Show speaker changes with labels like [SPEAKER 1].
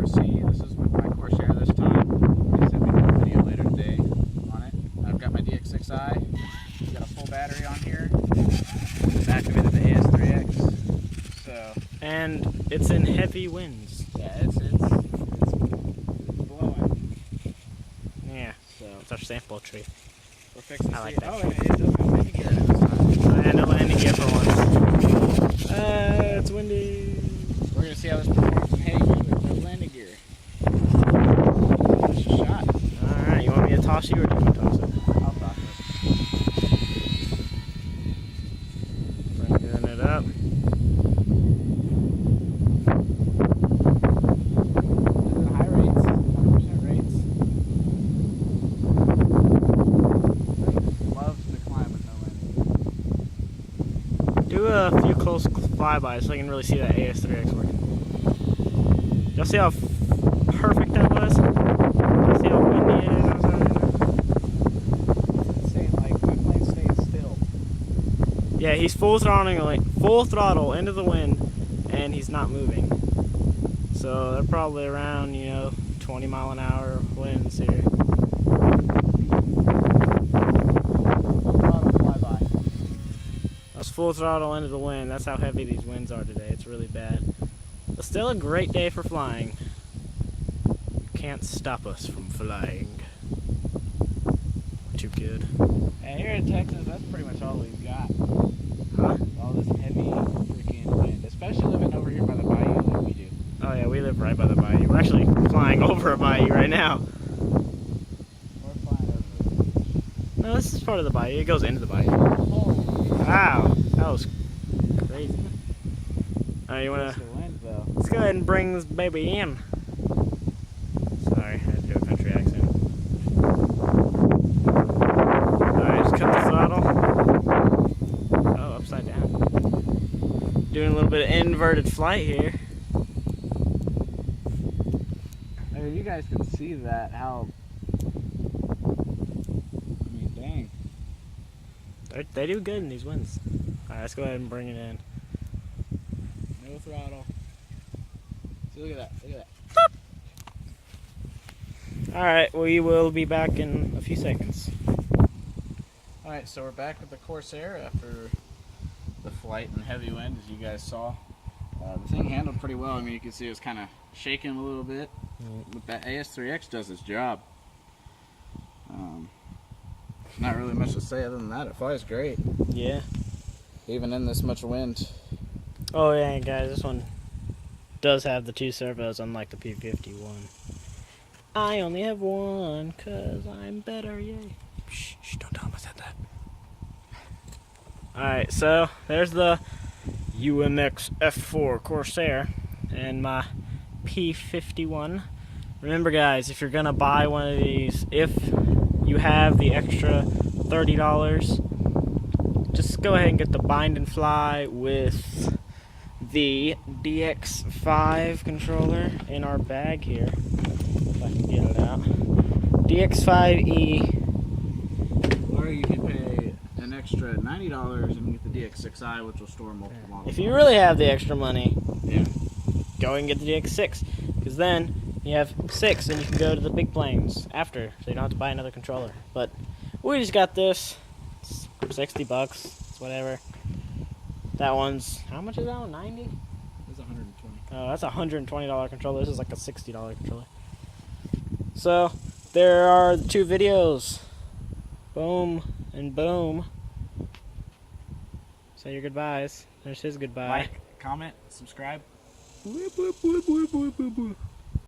[SPEAKER 1] RC. This is with my Corsair this time. I said we do a video later today on it. I've got my DX6i. Got a full battery on here. Just activated the AS3X. So.
[SPEAKER 2] And it's in heavy winds.
[SPEAKER 1] Yeah, it's blowing.
[SPEAKER 2] Yeah.
[SPEAKER 1] So
[SPEAKER 2] it's our sample tree.
[SPEAKER 1] we're fixing to
[SPEAKER 2] I like
[SPEAKER 1] see.
[SPEAKER 2] that.
[SPEAKER 1] Oh, and it does have landing gear this time.
[SPEAKER 2] And no landing gear for once. It's windy.
[SPEAKER 1] We're gonna see how this performs in heavy with no landing gear. Just a shot.
[SPEAKER 2] Alright, you want me to toss you or do you want to toss it?
[SPEAKER 1] I'll toss it.
[SPEAKER 2] Bringing it up.
[SPEAKER 1] High rates, 100% rates. Loves to climb with no landing gear.
[SPEAKER 2] Do a few close flybys so I can really see that AS3X working. Y'all see how perfect that was? Y'all see how windy it is outside right now?
[SPEAKER 1] It's insane, like my plane stays still.
[SPEAKER 2] Yeah, he's full throttle into the wind, and he's not moving. So they're probably around, 20-mile-an-hour winds here. That's full throttle into the wind. That's how heavy these winds are today. It's really bad. But still a great day for flying. Can't stop us from flying. Too good.
[SPEAKER 1] And here in Texas, that's pretty much all we've got.
[SPEAKER 2] Huh?
[SPEAKER 1] All this heavy freaking wind, especially living over here by the bayou like we do.
[SPEAKER 2] Oh yeah, we live right by the bayou. We're actually flying over a bayou right now.
[SPEAKER 1] We're flying over the beach.
[SPEAKER 2] No, this is part of the bayou. It goes into the bayou.
[SPEAKER 1] Holy
[SPEAKER 2] Wow, that was crazy. Alright, you
[SPEAKER 1] that's
[SPEAKER 2] wanna...
[SPEAKER 1] the wind, though.
[SPEAKER 2] Let's go ahead and bring this baby in. Sorry, I had to do a country accent. Alright, just cut the throttle. Oh, upside down. Doing a little bit of inverted flight here.
[SPEAKER 1] I mean, you guys can see that, how... I mean, dang.
[SPEAKER 2] They do good in these winds. Alright, let's go ahead and bring it in.
[SPEAKER 1] No throttle. See, look at that, look at that.
[SPEAKER 2] Alright, we will be back in a few seconds.
[SPEAKER 1] Alright, so we're back with the Corsair after the flight and heavy wind, as you guys saw. The thing handled pretty well. I mean, you can see it was kind of shaking a little bit. But that AS3X does its job. Not really much to say other than that. It flies great,
[SPEAKER 2] Yeah.
[SPEAKER 1] even in this much wind.
[SPEAKER 2] Oh yeah, guys, this one does have the 2 servos, unlike the P51. I only have one, cause I'm better, yay. Shh, don't tell him I said that. Alright, so there's the UMX F4 Corsair and my P51. Remember guys, if you're gonna buy one of these, if you have the extra $30, just go ahead and get the bind and fly with the DX5 controller in our bag here. If I can get it out. DX5E.
[SPEAKER 1] Or you can pay an extra $90 and get the DX6i, which will store multiple models.
[SPEAKER 2] If you really have the extra money,
[SPEAKER 1] Yeah.
[SPEAKER 2] go and get the DX6. Because then you have 6 and you can go to the big planes after, so you don't have to buy another controller. But we just got this. It's $60. It's whatever. That one's, how much is that one? 90?
[SPEAKER 1] It's 120.
[SPEAKER 2] Oh, that's a $120 controller. This is like a $60 controller. So, there are the 2 videos. Boom and boom. Say your goodbyes. There's his goodbye.
[SPEAKER 1] Like, comment, subscribe.
[SPEAKER 2] Whoop, whoop, whoop, whoop, whoop, whoop, whoop.